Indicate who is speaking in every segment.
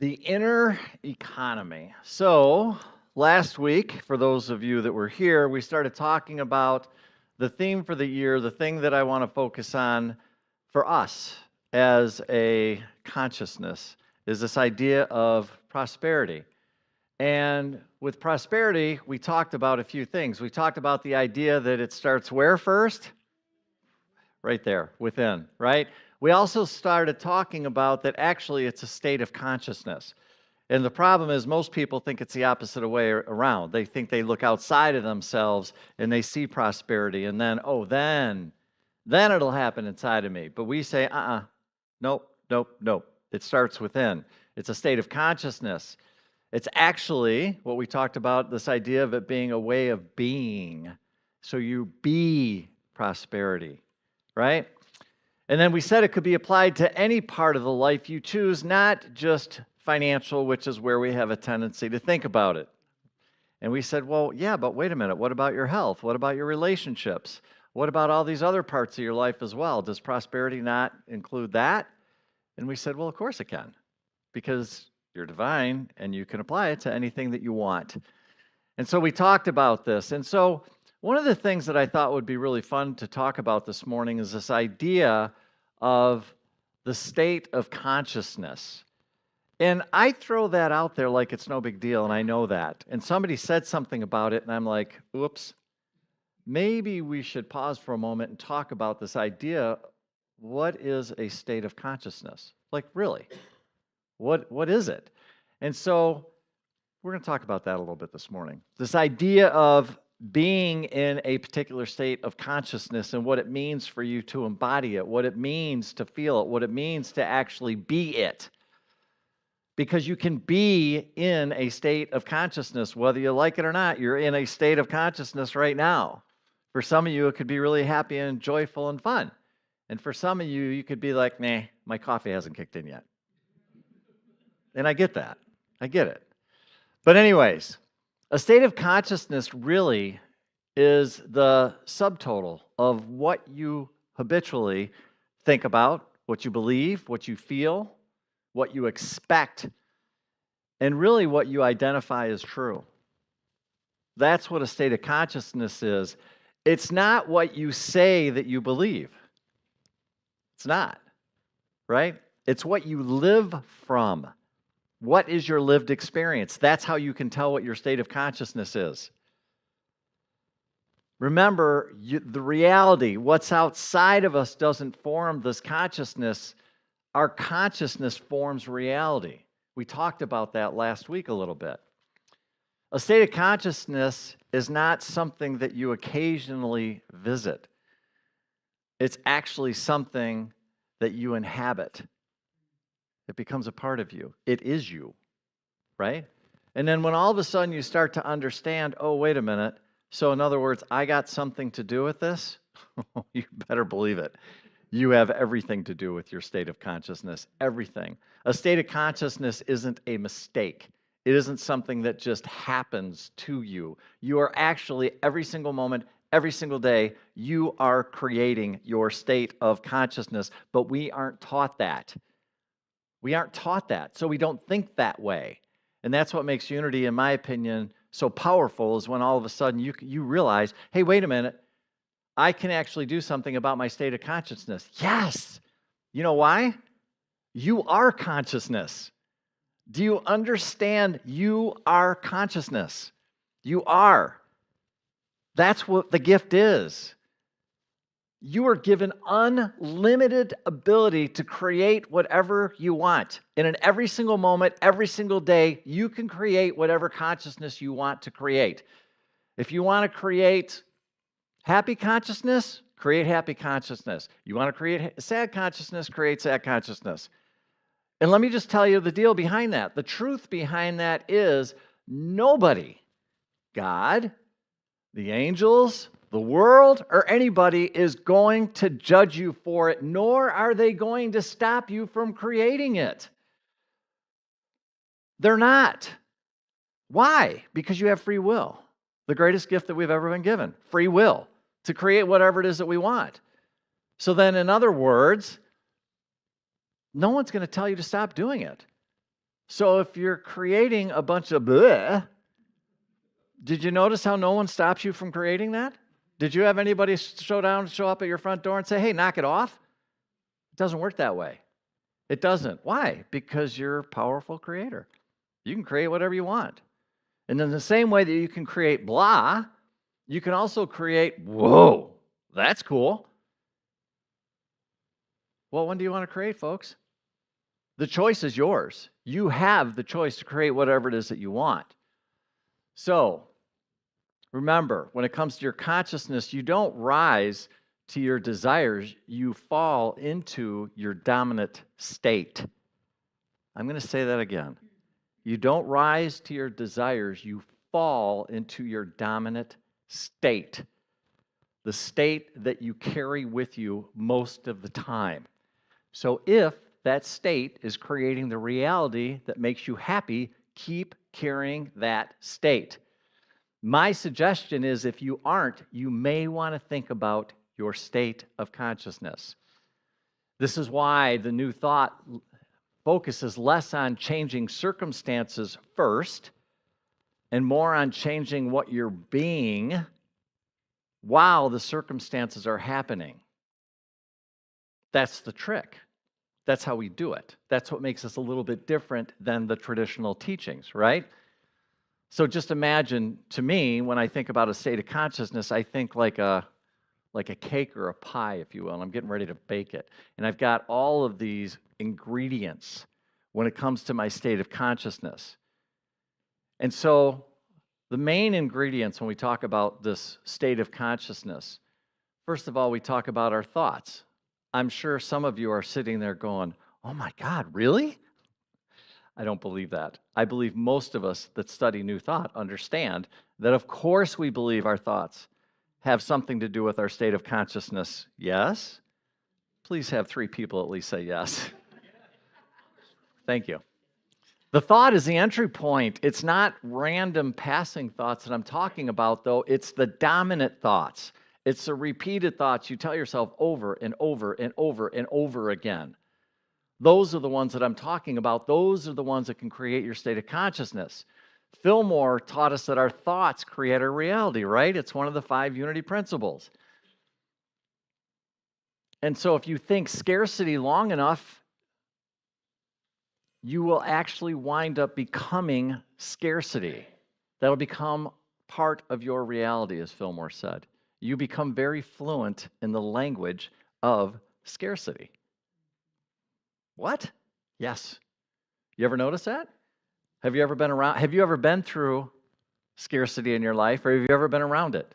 Speaker 1: The inner economy. So, last week, for those of you that were here, we started talking about the theme for the year, the thing that I want to focus on for us as a consciousness is this idea of prosperity. And with prosperity, we talked about a few things. We talked about the idea that it starts where first? Right there, within, right? We also started talking about that actually it's a state of consciousness. And the problem is, most people think it's the opposite way around. They think they look outside of themselves and they see prosperity, and then, oh, then it'll happen inside of me. But we say, nope, nope, nope. It starts within. It's a state of consciousness. It's actually what we talked about, this idea of it being a way of being. So you be prosperity, right? And then we said it could be applied to any part of the life you choose, not just financial, which is where we have a tendency to think about it. And we said, well, yeah, but wait a minute. What about your health? What about your relationships? What about all these other parts of your life as well? Does prosperity not include that? And we said, well, of course it can, because you're divine and you can apply it to anything that you want. And so we talked about this. And so one of the things that I thought would be really fun to talk about this morning is this idea of the state of consciousness. And I throw that out there like it's no big deal, and I know that. And somebody said something about it, and I'm like, oops, maybe we should pause for a moment and talk about this idea. What is a state of consciousness? Like, really? What is it? And so we're going to talk about that a little bit this morning. This idea of being in a particular state of consciousness and what it means for you to embody it, what it means to feel it, what it means to actually be it. Because you can be in a state of consciousness, whether you like it or not. You're in a state of consciousness right now. For some of you, it could be really happy and joyful and fun. And for some of you, you could be like, nah, my coffee hasn't kicked in yet. And I get that. I get it. But anyways, a state of consciousness really is the subtotal of what you habitually think about, what you believe, what you feel, what you expect, and really what you identify as true. That's what a state of consciousness is. It's not what you say that you believe. It's not, right? It's what you live from. What is your lived experience? That's how you can tell what your state of consciousness is. Remember, the reality, what's outside of us doesn't form this consciousness. Our consciousness forms reality. We talked about that last week a little bit. A state of consciousness is not something that you occasionally visit. It's actually something that you inhabit. It becomes a part of you. It is you, right? And then when all of a sudden you start to understand, oh, wait a minute. So in other words, I got something to do with this. You better believe it. You have everything to do with your state of consciousness. Everything. A state of consciousness isn't a mistake. It isn't something that just happens to you. You are actually, every single moment, every single day, you are creating your state of consciousness, but we aren't taught that. We aren't taught that, so we don't think that way. And that's what makes unity, in my opinion, so powerful, is when all of a sudden you realize, hey, wait a minute, I can actually do something about my state of consciousness. Yes! You know why? You are consciousness. Do you understand? You are consciousness. You are. That's what the gift is. You are given unlimited ability to create whatever you want. And in every single moment, every single day, you can create whatever consciousness you want to create. If you want to create happy consciousness, create happy consciousness. You want to create sad consciousness, create sad consciousness. And let me just tell you the deal behind that. The truth behind that is nobody, God, the angels, the world, or anybody is going to judge you for it, nor are they going to stop you from creating it. They're not. Why? Because you have free will. The greatest gift that we've ever been given, free will, to create whatever it is that we want. So then, in other words, no one's going to tell you to stop doing it. So if you're creating a bunch of bleh, did you notice how no one stops you from creating that? Did you have anybody show up at your front door and say, hey, knock it off? It doesn't work that way. It doesn't. Why? Because you're a powerful creator. You can create whatever you want. And in the same way that you can create blah, you can also create, whoa, that's cool. Well, when do you want to create, folks? The choice is yours. You have the choice to create whatever it is that you want. So, remember, when it comes to your consciousness, you don't rise to your desires, you fall into your dominant state. I'm going to say that again. You don't rise to your desires, you fall into your dominant state, the state that you carry with you most of the time. So if that state is creating the reality that makes you happy, keep carrying that state. My suggestion is if you aren't, you may want to think about your state of consciousness. This is why the new thought focuses less on changing circumstances first and more on changing what you're being while the circumstances are happening. That's the trick. That's how we do it. That's what makes us a little bit different than the traditional teachings, right? So just imagine, to me, when I think about a state of consciousness, I think like a cake or a pie, if you will, and I'm getting ready to bake it. And I've got all of these ingredients when it comes to my state of consciousness. And so the main ingredients when we talk about this state of consciousness, first of all, we talk about our thoughts. I'm sure some of you are sitting there going, oh my God, really? I don't believe that. I believe most of us that study New Thought understand that, of course, we believe our thoughts have something to do with our state of consciousness. Yes? Please have 3 people at least say yes. Thank you. The thought is the entry point. It's not random passing thoughts that I'm talking about, though. It's the dominant thoughts. It's the repeated thoughts you tell yourself over and over and over and over again. Those are the ones that I'm talking about. Those are the ones that can create your state of consciousness. Fillmore taught us that our thoughts create our reality, right? It's one of the 5 unity principles. And so if you think scarcity long enough, you will actually wind up becoming scarcity. That'll become part of your reality, as Fillmore said. You become very fluent in the language of scarcity. What? Yes. You ever notice that? Have you ever been around? Have you ever been through scarcity in your life, or have you ever been around it?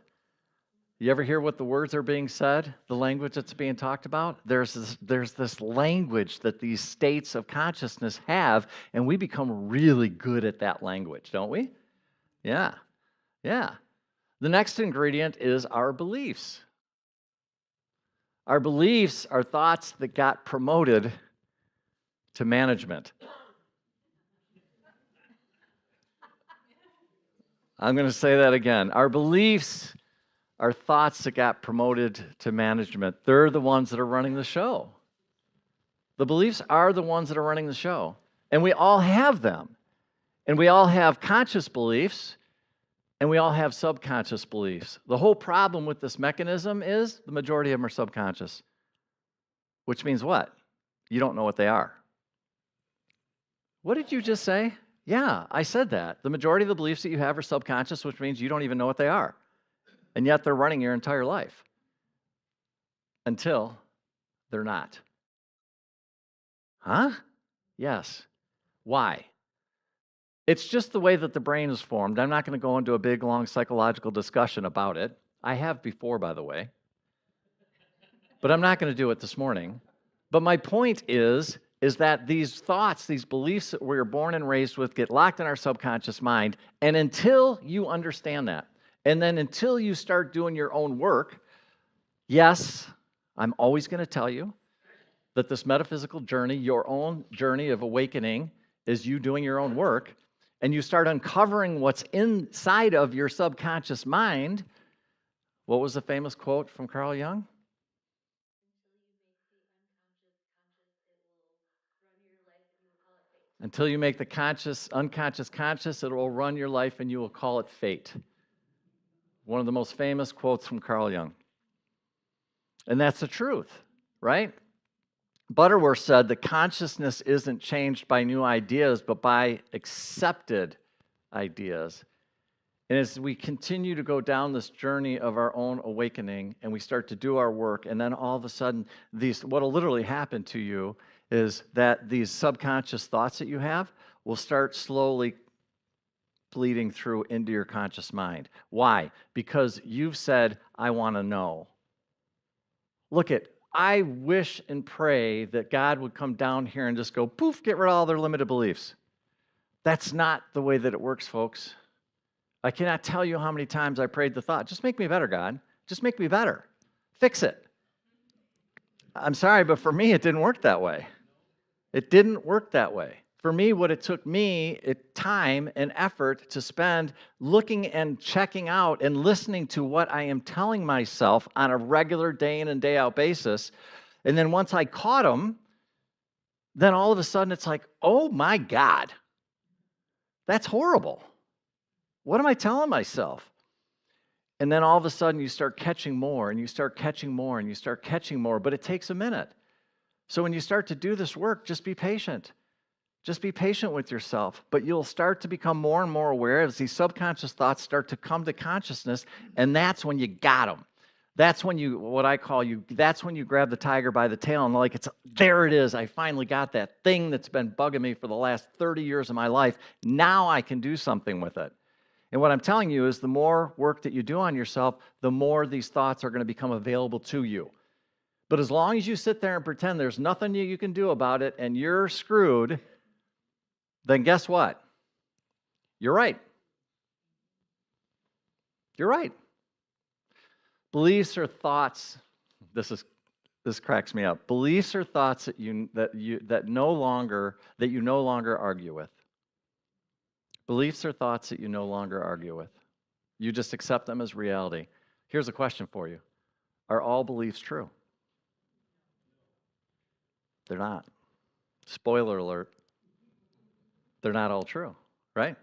Speaker 1: You ever hear what the words are being said, the language that's being talked about? There's this language that these states of consciousness have, and we become really good at that language, don't we? Yeah, yeah. The next ingredient is our beliefs. Our beliefs are thoughts that got promoted to management. I'm going to say that again. Our beliefs are thoughts that got promoted to management. They're the ones that are running the show. The beliefs are the ones that are running the show. And we all have them. And we all have conscious beliefs, and we all have subconscious beliefs. The whole problem with this mechanism is the majority of them are subconscious. Which means what? You don't know what they are. What did you just say? Yeah, I said that. The majority of the beliefs that you have are subconscious, which means you don't even know what they are. And yet they're running your entire life until they're not. Huh? Yes. Why? It's just the way that the brain is formed. I'm not going to go into a big, long psychological discussion about it. I have before, by the way. But I'm not going to do it this morning. But my point is that these thoughts, these beliefs that we're born and raised with get locked in our subconscious mind. And until you understand that, and then until you start doing your own work, yes, I'm always going to tell you that this metaphysical journey, your own journey of awakening, is you doing your own work, and you start uncovering what's inside of your subconscious mind. What was the famous quote from Carl Jung? Until you make the unconscious conscious, it will run your life and you will call it fate. One of the most famous quotes from Carl Jung. And that's the truth, right? Butterworth said that consciousness isn't changed by new ideas, but by accepted ideas. And as we continue to go down this journey of our own awakening and we start to do our work, and then all of a sudden, what'll literally happen to you is that these subconscious thoughts that you have will start slowly bleeding through into your conscious mind. Why? Because you've said, I want to know. I wish and pray that God would come down here and just go, poof, get rid of all their limited beliefs. That's not the way that it works, folks. I cannot tell you how many times I prayed the thought, just make me better, God. Just make me better. Fix it. I'm sorry, but for me, it didn't work that way. It didn't work that way. For me, what it took me, time and effort to spend looking and checking out and listening to what I am telling myself on a regular day in and day out basis. And then once I caught them, then all of a sudden it's like, oh my God, that's horrible. What am I telling myself? And then all of a sudden you start catching more and you start catching more and you start catching more, but it takes a minute. So when you start to do this work, just be patient. Just be patient with yourself, but you'll start to become more and more aware as these subconscious thoughts start to come to consciousness, and that's when you got them. That's when that's when you grab the tiger by the tail and there it is. I finally got that thing that's been bugging me for the last 30 years of my life. Now I can do something with it. And what I'm telling you is the more work that you do on yourself, the more these thoughts are going to become available to you. But as long as you sit there and pretend there's nothing you can do about it and you're screwed, then guess what? You're right. You're right. Beliefs are thoughts. This cracks me up. Beliefs are thoughts that you no longer argue with. Beliefs are thoughts that you no longer argue with. You just accept them as reality. Here's a question for you. Are all beliefs true? They're not. Spoiler alert. They're not all true, right?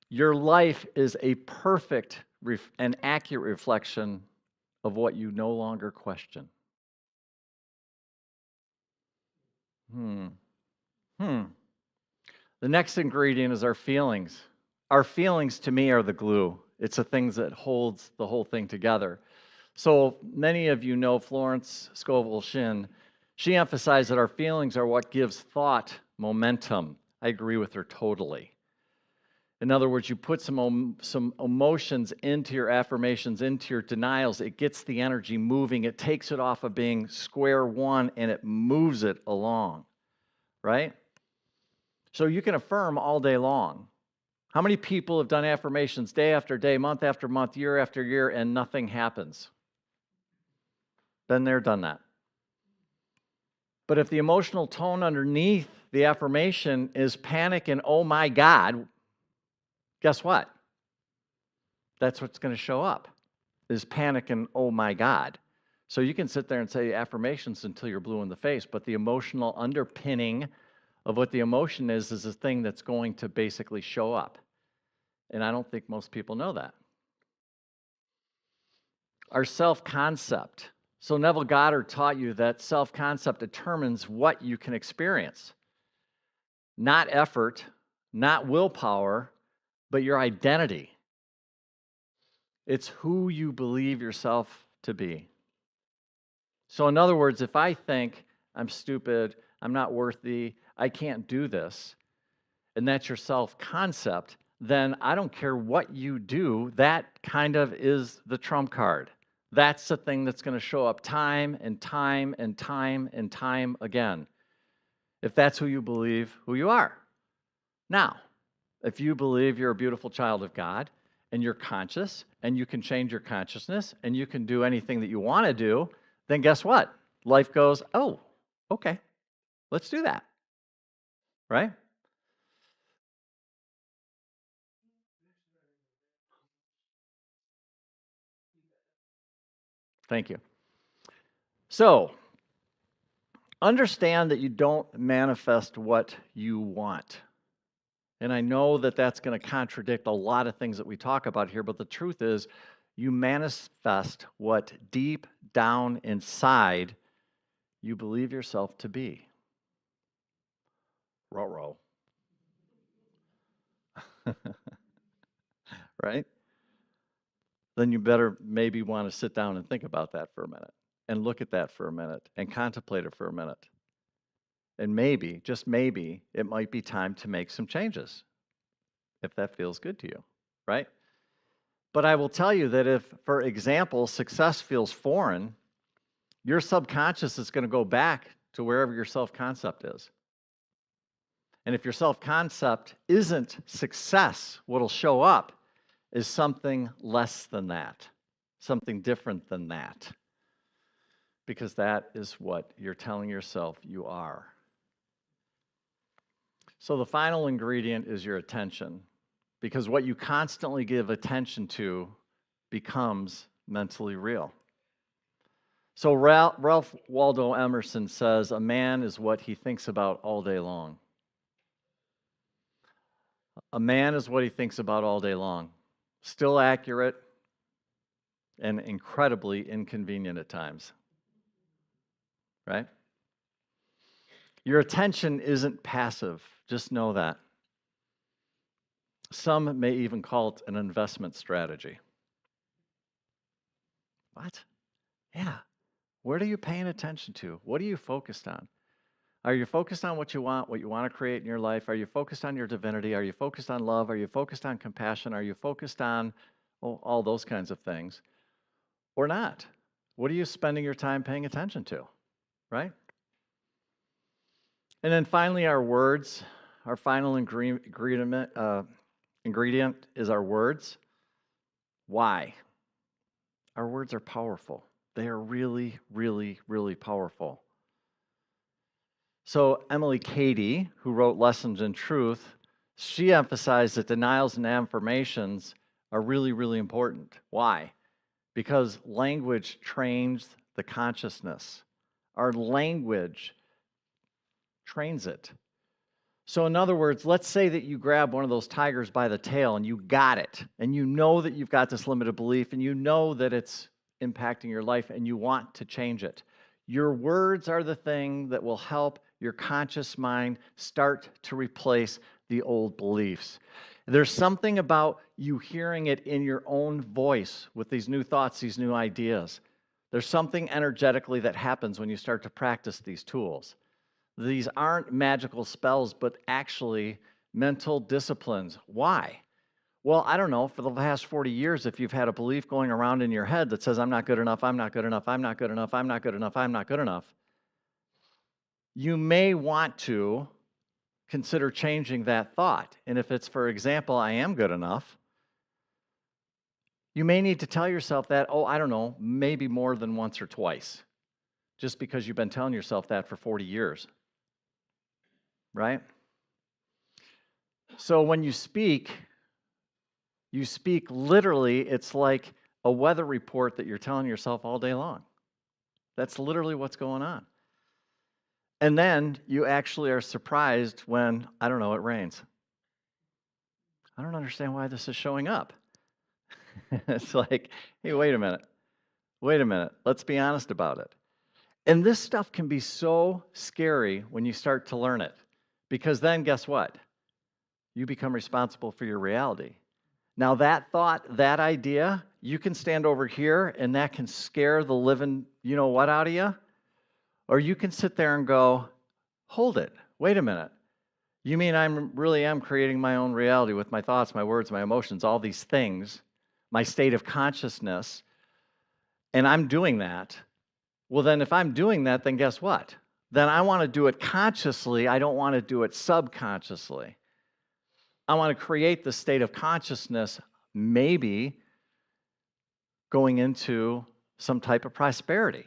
Speaker 1: Your life is a perfect and accurate reflection of what you no longer question. The next ingredient is our feelings. Our feelings, to me, are the glue. It's the things that holds the whole thing together. So many of you know Florence Scovel Shinn. She emphasized that our feelings are what gives thought momentum. I agree with her totally. In other words, you put some emotions into your affirmations, into your denials. It gets the energy moving. It takes it off of being square one and it moves it along, right? So you can affirm all day long. How many people have done affirmations day after day, month after month, year after year, and nothing happens? Been there, done that. But if the emotional tone underneath the affirmation is panic and oh my God, guess what? That's what's going to show up, is panic and oh my God. So you can sit there and say affirmations until you're blue in the face, but the emotional underpinning of what the emotion is the thing that's going to basically show up. And I don't think most people know that. Our self-concept. So Neville Goddard taught you that self-concept determines what you can experience. Not effort, not willpower, but your identity. It's who you believe yourself to be. So in other words, if I think I'm stupid, I'm not worthy, I can't do this, and that's your self-concept, then I don't care what you do, that kind of is the trump card. That's the thing that's going to show up time and time and time and time again, if that's who you believe who you are. Now, if you believe you're a beautiful child of God and you're conscious and you can change your consciousness and you can do anything that you want to do, then guess what? Life goes, oh, okay, let's do that, right? Thank you. So, understand that you don't manifest what you want. And I know that that's going to contradict a lot of things that we talk about here, but the truth is, you manifest what deep down inside you believe yourself to be. Ruh-roh. Right? Then you better maybe want to sit down and think about that for a minute and look at that for a minute and contemplate it for a minute. And maybe, just maybe, it might be time to make some changes if that feels good to you, right? But I will tell you that if, for example, success feels foreign, your subconscious is going to go back to wherever your self-concept is. And if your self-concept isn't success, what'll show up is something less than that, something different than that, because that is what you're telling yourself you are. So the final ingredient is your attention, because what you constantly give attention to becomes mentally real. So Ralph Waldo Emerson says, a man is what he thinks about all day long. A man is what he thinks about all day long. Still accurate and incredibly inconvenient at times, right? Your attention isn't passive. Just know that. Some may even call it an investment strategy. What? Yeah. What are you paying attention to? What are you focused on? Are you focused on what you want to create in your life? Are you focused on your divinity? Are you focused on love? Are you focused on compassion? Are you focused on all those kinds of things? Or not? What are you spending your time paying attention to, right? And then finally, our words. Our final ingredient is our words. Why? Our words are powerful. They are really, really, really powerful. So Emily Cady, who wrote Lessons in Truth, she emphasized that denials and affirmations are really, really important. Why? Because language trains the consciousness. Our language trains it. So in other words, let's say that you grab one of those tigers by the tail and you got it, and you know that you've got this limited belief, and you know that it's impacting your life, and you want to change it. Your words are the thing that will help your conscious mind start to replace the old beliefs. There's something about you hearing it in your own voice with these new thoughts, these new ideas. There's something energetically that happens when you start to practice these tools. These aren't magical spells, but actually mental disciplines. Why? Well, I don't know, for the past 40 years, if you've had a belief going around in your head that says, I'm not good enough, I'm not good enough, I'm not good enough, I'm not good enough, I'm not good enough, you may want to consider changing that thought. And if it's, for example, I am good enough, you may need to tell yourself that, I don't know, maybe more than once or twice, just because you've been telling yourself that for 40 years, right? So when you speak literally, it's like a weather report that you're telling yourself all day long. That's literally what's going on. And then you actually are surprised when, I don't know, it rains. I don't understand why this is showing up. It's like, hey, wait a minute. Let's be honest about it. And this stuff can be so scary when you start to learn it, because then guess what? You become responsible for your reality. Now that thought, that idea, you can stand over here and that can scare the living you-know-what out of you. Or you can sit there and go, hold it, wait a minute. You mean I really am creating my own reality with my thoughts, my words, my emotions, all these things, my state of consciousness, and I'm doing that. Well, then if I'm doing that, then guess what? Then I want to do it consciously. I don't want to do it subconsciously. I want to create the state of consciousness, maybe going into some type of prosperity.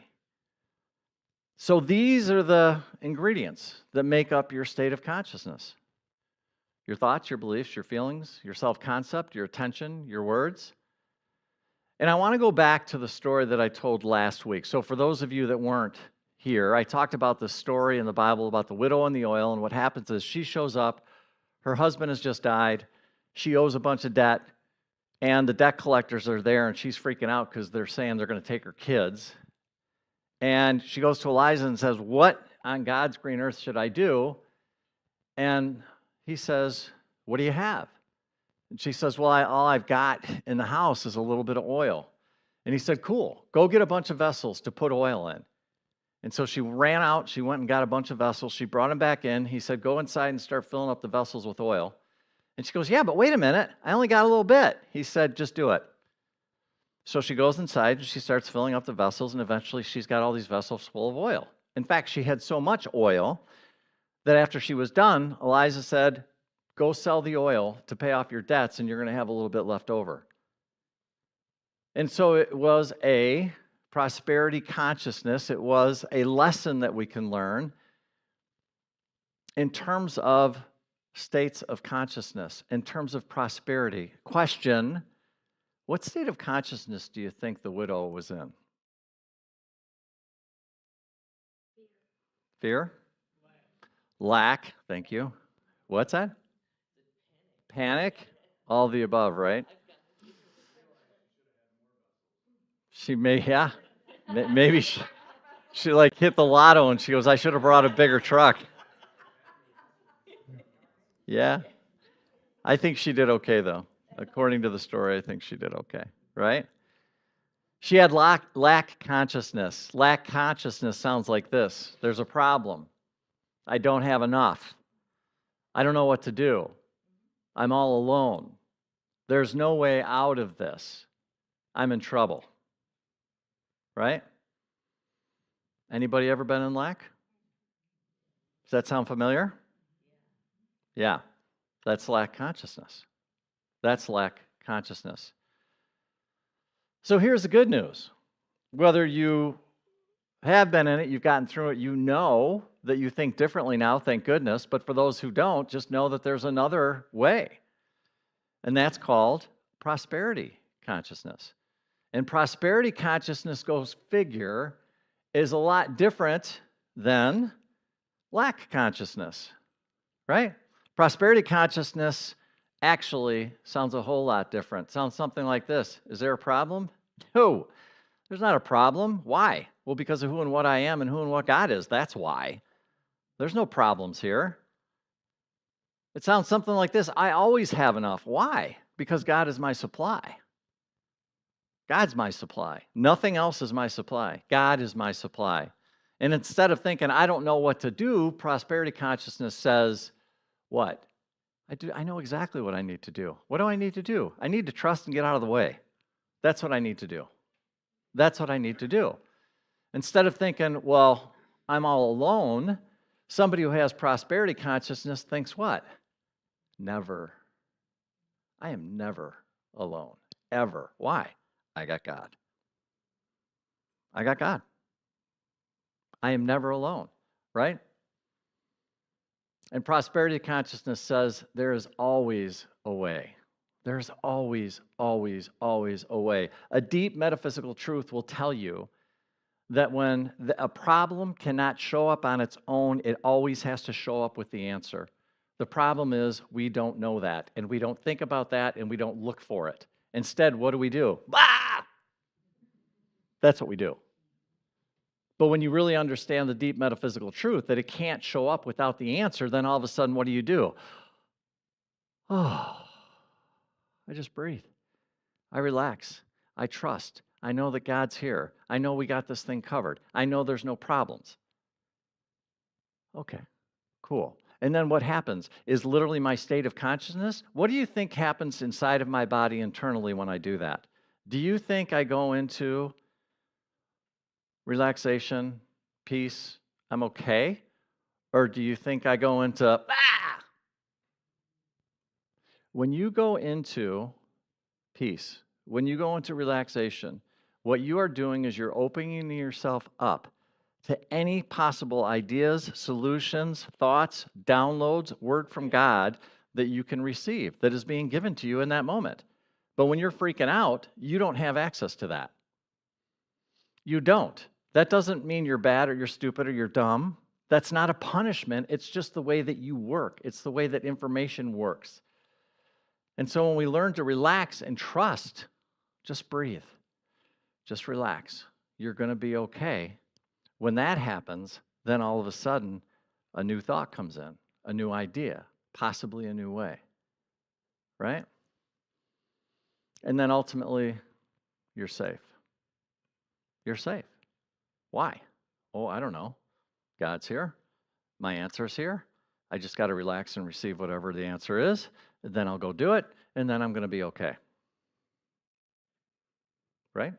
Speaker 1: So these are the ingredients that make up your state of consciousness. Your thoughts, your beliefs, your feelings, your self-concept, your attention, your words. And I want to go back to the story that I told last week. So for those of you that weren't here. I talked about the story in the Bible about the widow and the oil, and what happens is she shows up, her husband has just died, she owes a bunch of debt, and the debt collectors are there, and she's freaking out because they're saying they're going to take her kids. And she goes to Elijah and says, "What on God's green earth should I do?" And he says, "What do you have?" And she says, "Well, all I've got in the house is a little bit of oil." And he said, "Cool, go get a bunch of vessels to put oil in." And so she ran out, she went and got a bunch of vessels, she brought them back in. He said, "Go inside and start filling up the vessels with oil." And she goes, "Yeah, but wait a minute, I only got a little bit." He said, "Just do it." So she goes inside and she starts filling up the vessels, and eventually she's got all these vessels full of oil. In fact, she had so much oil that after she was done, Elijah said, "Go sell the oil to pay off your debts, and you're going to have a little bit left over." And so it was a prosperity consciousness. It was a lesson that we can learn in terms of states of consciousness, in terms of prosperity. Question: what state of consciousness do you think the widow was in? Fear? Lack. Thank you. What's that? Panic? All the above, right? She may, yeah. Maybe she like hit the lotto and she goes, "I should have brought a bigger truck." Yeah. I think she did okay, though. According to the story, I think she did okay, right? She had lack consciousness. Lack consciousness sounds like this: there's a problem. I don't have enough. I don't know what to do. I'm all alone. There's no way out of this. I'm in trouble. Right? Anybody ever been in lack? Does that sound familiar? Yeah. That's lack consciousness. That's lack consciousness. So here's the good news. Whether you have been in it, you've gotten through it, you know that you think differently now, thank goodness. But for those who don't, just know that there's another way. And that's called prosperity consciousness. And prosperity consciousness, goes figure, is a lot different than lack consciousness, right? Prosperity consciousness actually sounds a whole lot different. Sounds something like this: is there a problem? No, there's not a problem. Why? Well, because of who and what I am and who and what God is. That's why. There's no problems here. It sounds something like this: I always have enough. Why? Because God is my supply. God's my supply. Nothing else is my supply. God is my supply. And instead of thinking, I don't know what to do, prosperity consciousness says, what? I know exactly what I need to do. What do I need to do? I need to trust and get out of the way. That's what I need to do. That's what I need to do. Instead of thinking, well, I'm all alone, somebody who has prosperity consciousness thinks what? Never. I am never alone. Ever. Why? I got God. I got God. I am never alone, right? And prosperity consciousness says there is always a way. There's always, always, always a way. A deep metaphysical truth will tell you that when a problem cannot show up on its own, it always has to show up with the answer. The problem is we don't know that, and we don't think about that, and we don't look for it. Instead, what do? Ah! That's what we do. But when you really understand the deep metaphysical truth that it can't show up without the answer, then all of a sudden, what do? Oh, I just breathe. I relax. I trust. I know that God's here. I know we got this thing covered. I know there's no problems. Okay, cool. And then what happens is literally my state of consciousness. What do you think happens inside of my body internally when I do that? Do you think I go into relaxation, peace, I'm okay? Or do you think I go into, ah? When you go into peace, when you go into relaxation, what you are doing is you're opening yourself up to any possible ideas, solutions, thoughts, downloads, word from God that you can receive that is being given to you in that moment. But when you're freaking out, you don't have access to that. You don't. That doesn't mean you're bad or you're stupid or you're dumb. That's not a punishment. It's just the way that you work. It's the way that information works. And so when we learn to relax and trust, just breathe, just relax. You're going to be okay. When that happens, then all of a sudden, a new thought comes in, a new idea, possibly a new way, right? And then ultimately, you're safe. You're safe. Why? Oh, I don't know. God's here. My answer's here. I just got to relax and receive whatever the answer is. And then I'll go do it, and then I'm going to be okay. Right?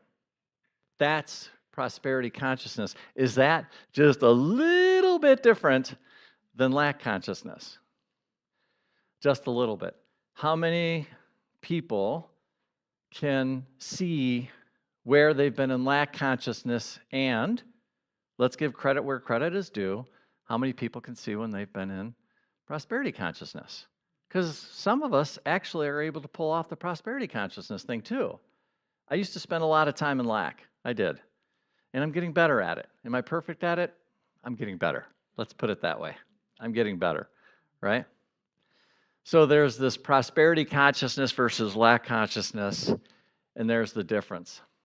Speaker 1: That's prosperity consciousness. Is that just a little bit different than lack consciousness? Just a little bit. How many people can see where they've been in lack consciousness, and let's give credit where credit is due, how many people can see when they've been in prosperity consciousness? Because some of us actually are able to pull off the prosperity consciousness thing too. I used to spend a lot of time in lack. I did. And I'm getting better at it. Am I perfect at it? I'm getting better. Let's put it that way. I'm getting better, right? So there's this prosperity consciousness versus lack consciousness, and there's the difference.